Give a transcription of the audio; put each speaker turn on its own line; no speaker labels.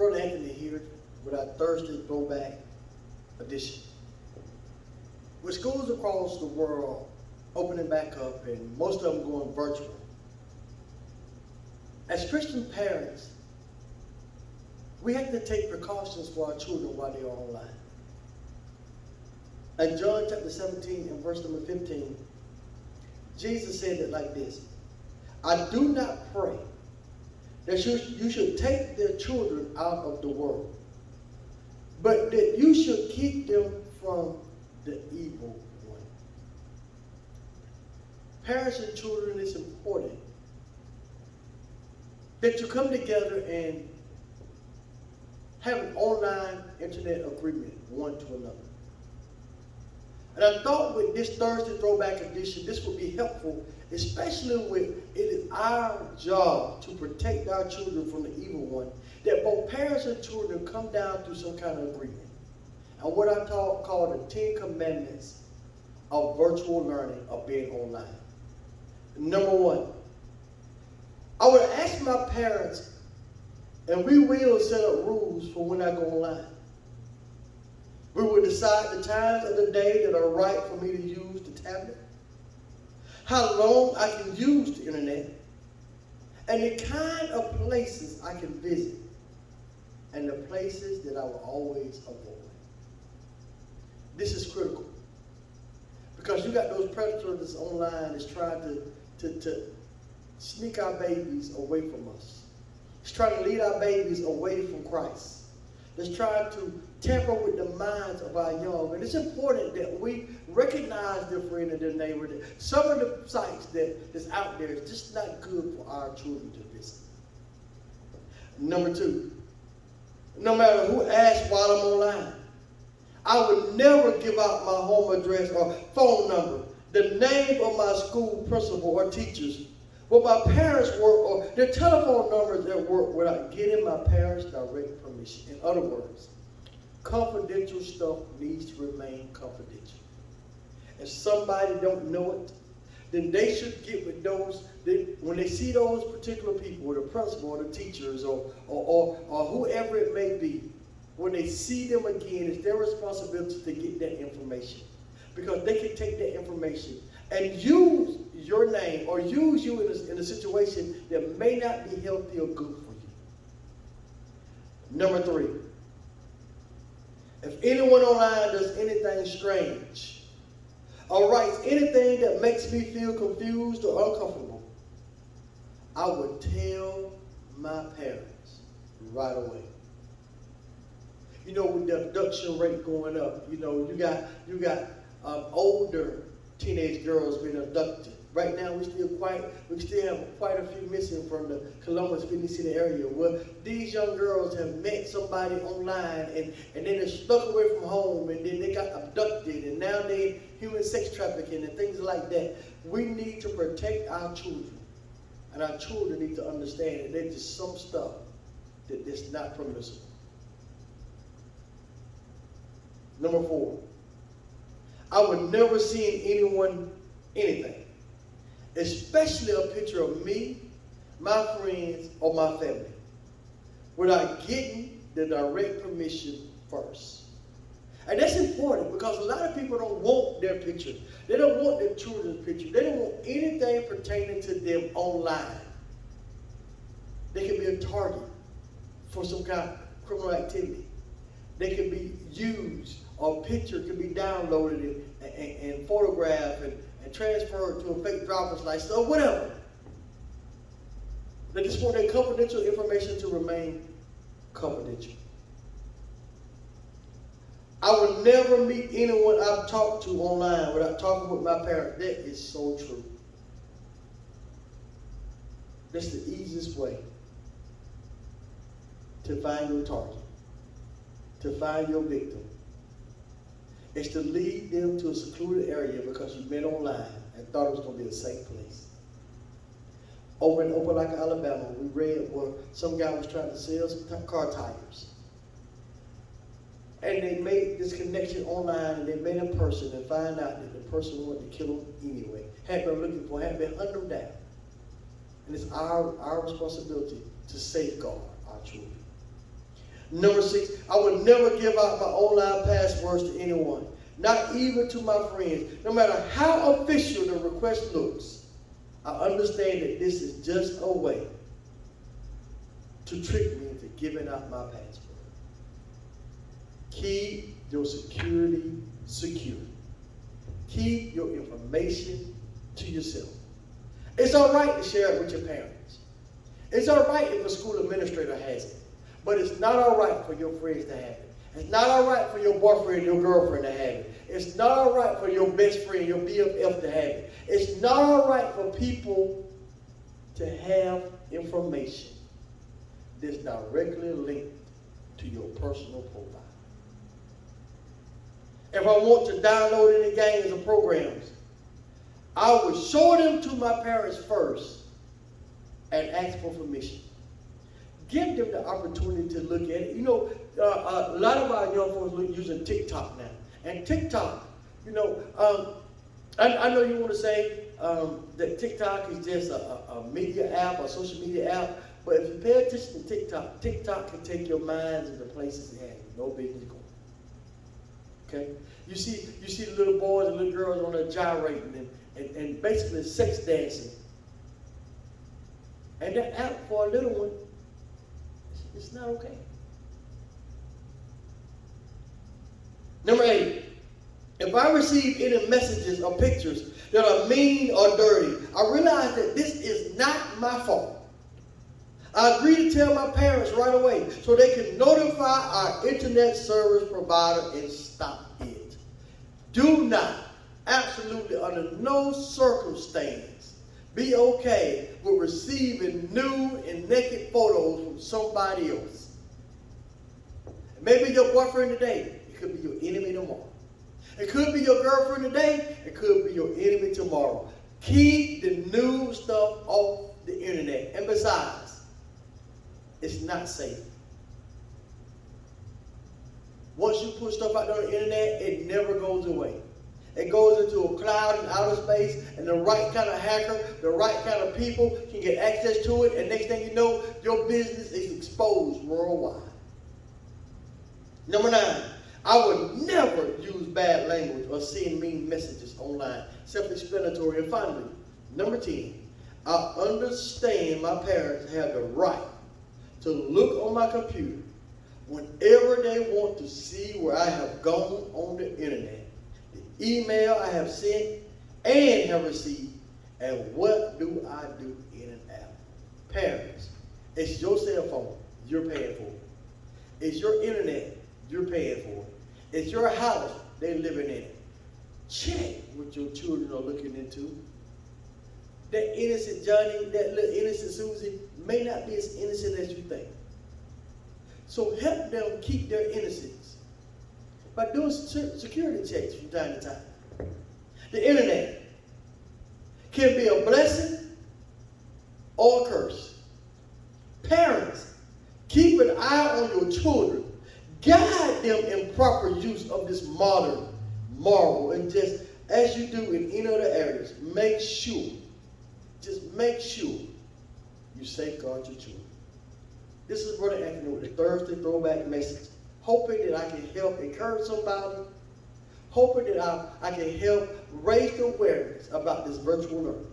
Brother Anthony here with our Thursday Throwback edition. With schools across the world opening back up and most of them going virtual, as Christian parents, we have to take precautions for our children while they're online. In John chapter 17 and verse number 15, Jesus said it like this: I do not pray that you should take their children out of the world, but that you should keep them from the evil one. Parents and children, it's important that you come together and have an online internet agreement one to another. And I thought with this Thursday Throwback edition, this would be helpful, especially when it is our job to protect our children from the evil one, that both parents and children come down to some kind of agreement. And what I call the 10 Commandments of virtual learning, of being online. Number one, I would ask my parents, and we will set up rules for when I go online. We will decide the times of the day that are right for me to use the tablet, how long I can use the internet, and the kind of places I can visit, and the places that I will always avoid. This is critical, because you got those predators online that's trying to sneak our babies away from us. It's trying to lead our babies away from Christ. It's trying to tamper with the minds of our young. And it's important that we recognize, their friend and their neighbor, that some of the sites that's out there is just not good for our children to visit. Number two, no matter who asks while I'm online, I would never give out my home address or phone number, the name of my school principal or teachers, what my parents work, or their telephone numbers at work without getting my parents' direct permission. In other words, confidential stuff needs to remain confidential. If somebody don't know it, then they should get with those, when they see those particular people, or the principal, or the teachers, or whoever it may be, when they see them again, it's their responsibility to get that information. Because they can take that information and use your name or use you in a situation that may not be healthy or good for you. Number three, if anyone online does anything strange or writes anything that makes me feel confused or uncomfortable, I would tell my parents right away. You know, with the abduction rate going up, you know, you got older teenage girls being abducted. Right now, we still have quite a few missing from the Columbus, Phoenix City area, where these young girls have met somebody online and then they're stuck away from home, and then they got abducted, and now they're human sex trafficking and things like that. We need to protect our children, and our children need to understand that there's just some stuff that's not permissible. Number four, I would never send anyone anything, especially a picture of me, my friends, or my family, without getting the direct permission first. And that's important, because a lot of people don't want their picture. They don't want their children's picture. They don't want anything pertaining to them online. They can be a target for some kind of criminal activity. They can be used, or a picture can be downloaded and photographed and transferred to a fake driver's license or whatever. They just want their confidential information to remain confidential. I would never meet anyone I've talked to online without talking with my parents. That is so true. That's the easiest way to find your target, to find your victim, is to lead them to a secluded area because you met online and thought it was going to be a safe place. Over in Opelika, Alabama, we read where some guy was trying to sell some car tires. And they made this connection online, and they met in person and find out that the person wanted to kill him anyway. Had been looking for him, had been hunting him down. And it's our responsibility to safeguard our children. Number 6, I would never give out my online passwords to anyone, not even to my friends. No matter how official the request looks, I understand that this is just a way to trick me into giving out my password. Keep your security secure. Keep your information to yourself. It's all right to share it with your parents. It's all right if a school administrator has it. But it's not all right for your friends to have it. It's not all right for your boyfriend, your girlfriend to have it. It's not all right for your best friend, your BFF to have it. It's not all right for people to have information that's directly linked to your personal profile. If I want to download any games or programs, I would show them to my parents first and ask for permission. Give them the opportunity to look at it. You know, a lot of our young folks are using TikTok now. And TikTok, you know, I know you want to say that TikTok is just a media app, a social media app, but if you pay attention to TikTok, TikTok can take your minds into places it has no business going. Okay? You see the little boys and little girls on there gyrating and basically sex dancing. And that app for a little one, it's not okay. Number 8, if I receive any messages or pictures that are mean or dirty, I realize that this is not my fault. I agree to tell my parents right away so they can notify our internet service provider and stop it. Do not, absolutely under no circumstance, be okay with receiving nude and naked photos from somebody else. Maybe your boyfriend today, it could be your enemy tomorrow. It could be your girlfriend today, it could be your enemy tomorrow. Keep the nude stuff off the internet. And besides, it's not safe. Once you put stuff out there on the internet, it never goes away. It goes into a cloud in outer space, and the right kind of hacker, the right kind of people can get access to it, and next thing you know, your business is exposed worldwide. Number 9, I would never use bad language or send mean messages online. Self-explanatory. And finally, number 10, I understand my parents have the right to look on my computer whenever they want to see where I have gone on the internet, the email I have sent and have received, and what do I do in and out. Parents, it's your cell phone, you're paying for it. It's your internet, you're paying for it. It's your house, they're living in it. Check what your children are looking into. That innocent Johnny, that little innocent Susie may not be as innocent as you think. So help them keep their innocence by doing security checks from time to time. The internet can be a blessing or a curse. Parents, keep an eye on your children. Guide them in proper use of this modern marvel. And just as you do in any other areas, make sure you safeguard your children. This is Brother Anthony with the Thursday Throwback Message. Hoping that I can help encourage somebody. Hoping that I can help raise the awareness about this virtual learning.